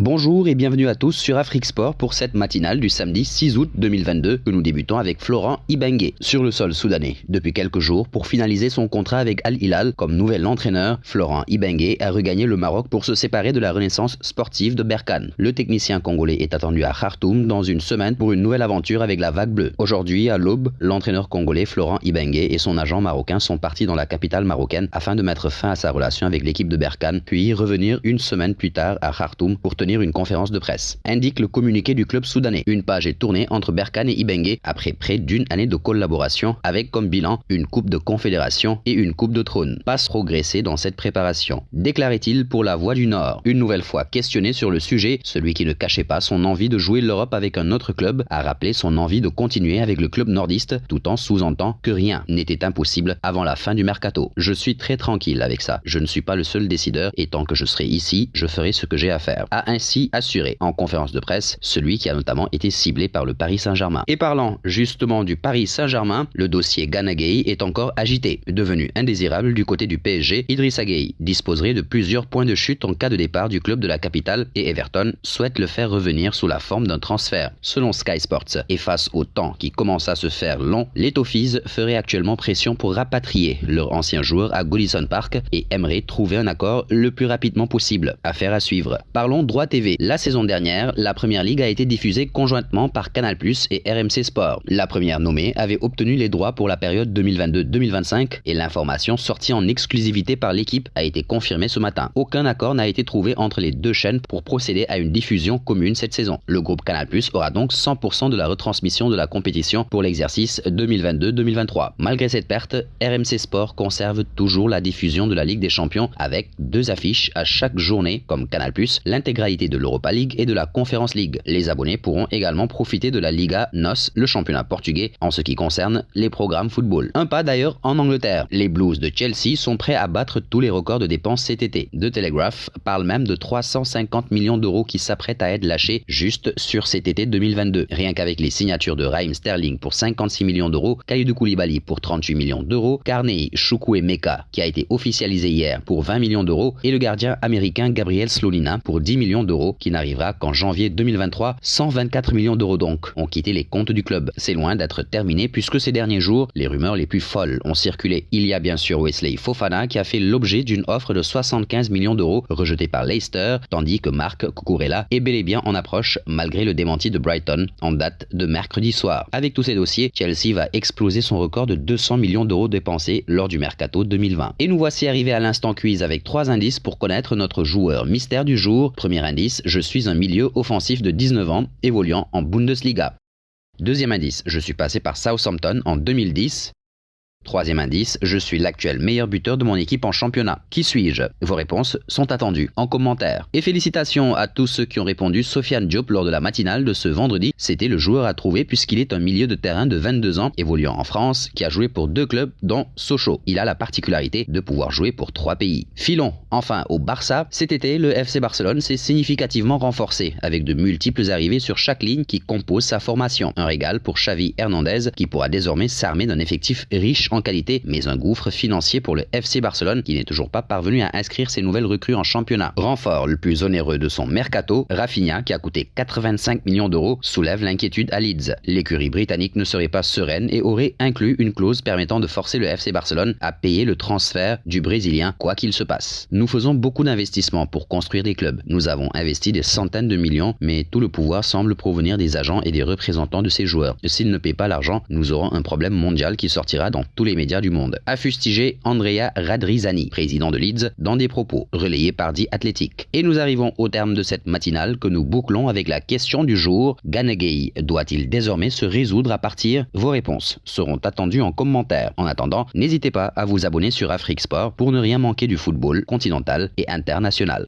Bonjour et bienvenue à tous sur Afrique Sport pour cette matinale du samedi 6 août 2022 que nous débutons avec Florent Ibenge sur le sol soudanais. Depuis quelques jours, pour finaliser son contrat avec Al Hilal comme nouvel entraîneur, Florent Ibenge a regagné le Maroc pour se séparer de la renaissance sportive de Berkane. Le technicien congolais est attendu à Khartoum dans une semaine pour une nouvelle aventure avec la Vague Bleue. Aujourd'hui, à l'aube, l'entraîneur congolais Florent Ibenge et son agent marocain sont partis dans la capitale marocaine afin de mettre fin à sa relation avec l'équipe de Berkane, puis revenir une semaine plus tard à Khartoum pour tenir une conférence de presse, indique le communiqué du club soudanais. Une page est tournée entre Berkane et Ibenge après près d'une année de collaboration avec comme bilan une coupe de confédération et une coupe de trône. Passe progressé dans cette préparation, déclarait-il pour La Voix du Nord. Une nouvelle fois questionné sur le sujet, celui qui ne cachait pas son envie de jouer l'Europe avec un autre club a rappelé son envie de continuer avec le club nordiste tout en sous-entendant que rien n'était impossible avant la fin du mercato. Je suis très tranquille avec ça. Je ne suis pas le seul décideur et tant que je serai ici, je ferai ce que j'ai à faire, a ainsi assuré en conférence de presse celui qui a notamment été ciblé par le Paris Saint-Germain. Et parlant justement du Paris Saint-Germain, le dossier Gana Gueye est encore agité. Devenu indésirable du côté du PSG, Idrissa Gueye disposerait de plusieurs points de chute en cas de départ du club de la capitale et Everton souhaite le faire revenir sous la forme d'un transfert. Selon Sky Sports, et face au temps qui commence à se faire long, les Toffees feraient actuellement pression pour rapatrier leur ancien joueur à Goodison Park et aimeraient trouver un accord le plus rapidement possible. Affaire à suivre. Parlons droit TV. La saison dernière, la Première Ligue a été diffusée conjointement par Canal+ et RMC Sport. La première nommée avait obtenu les droits pour la période 2022-2025 et l'information sortie en exclusivité par l'équipe a été confirmée ce matin. Aucun accord n'a été trouvé entre les deux chaînes pour procéder à une diffusion commune cette saison. Le groupe Canal+ aura donc 100% de la retransmission de la compétition pour l'exercice 2022-2023. Malgré cette perte, RMC Sport conserve toujours la diffusion de la Ligue des Champions avec 2 affiches à chaque journée comme Canal+, l'intégralité de l'Europa League et de la Conference League. Les abonnés pourront également profiter de la Liga NOS, le championnat portugais, en ce qui concerne les programmes football. Un pas d'ailleurs en Angleterre. Les Blues de Chelsea sont prêts à battre tous les records de dépenses cet été. The Telegraph parle même de 350 millions d'euros qui s'apprêtent à être lâchés juste sur cet été 2022. Rien qu'avec les signatures de Raheem Sterling pour 56 millions d'euros, Kalidou Koulibaly pour 38 millions d'euros, Carney Chukwuemeka qui a été officialisé hier pour 20 millions d'euros et le gardien américain Gabriel Slonina pour 10 millions d'euros qui n'arrivera qu'en janvier 2023. 124 millions d'euros donc ont quitté les comptes du club. C'est loin d'être terminé puisque ces derniers jours, les rumeurs les plus folles ont circulé. Il y a bien sûr Wesley Fofana qui a fait l'objet d'une offre de 75 millions d'euros rejetée par Leicester, tandis que Marc Cucurella est bel et bien en approche malgré le démenti de Brighton en date de mercredi soir. Avec tous ces dossiers, Chelsea va exploser son record de 200 millions d'euros dépensés lors du mercato 2020. Et nous voici arrivés à l'instant quiz avec 3 indices pour connaître notre joueur mystère du jour. Premier indice, je suis un milieu offensif de 19 ans évoluant en Bundesliga. Deuxième indice, je suis passé par Southampton en 2010. Troisième indice, je suis l'actuel meilleur buteur de mon équipe en championnat. Qui suis-je? Vos réponses sont attendues en commentaire. Et félicitations à tous ceux qui ont répondu. Sofiane Diop lors de la matinale de ce vendredi. C'était le joueur à trouver puisqu'il est un milieu de terrain de 22 ans évoluant en France qui a joué pour 2 clubs dont Sochaux. Il a la particularité de pouvoir jouer pour 3 pays. Filons enfin au Barça. Cet été, le FC Barcelone s'est significativement renforcé avec de multiples arrivées sur chaque ligne qui compose sa formation. Un régal pour Xavi Hernandez qui pourra désormais s'armer d'un effectif riche en qualité, mais un gouffre financier pour le FC Barcelone qui n'est toujours pas parvenu à inscrire ses nouvelles recrues en championnat. Renfort le plus onéreux de son mercato, Rafinha qui a coûté 85 millions d'euros soulève l'inquiétude à Leeds. L'écurie britannique ne serait pas sereine et aurait inclus une clause permettant de forcer le FC Barcelone à payer le transfert du Brésilien quoi qu'il se passe. Nous faisons beaucoup d'investissements pour construire des clubs. Nous avons investi des centaines de millions, mais tout le pouvoir semble provenir des agents et des représentants de ces joueurs. S'ils ne paient pas l'argent, nous aurons un problème mondial qui sortira dans tous les médias du monde. A fustigé Andrea Radrizzani, président de Leeds, dans des propos relayés par The Athletic. Et nous arrivons au terme de cette matinale que nous bouclons avec la question du jour. Gana Gueye doit-il désormais se résoudre à partir? Vos réponses seront attendues en commentaire. En attendant, n'hésitez pas à vous abonner sur Afrique Sport pour ne rien manquer du football continental et international.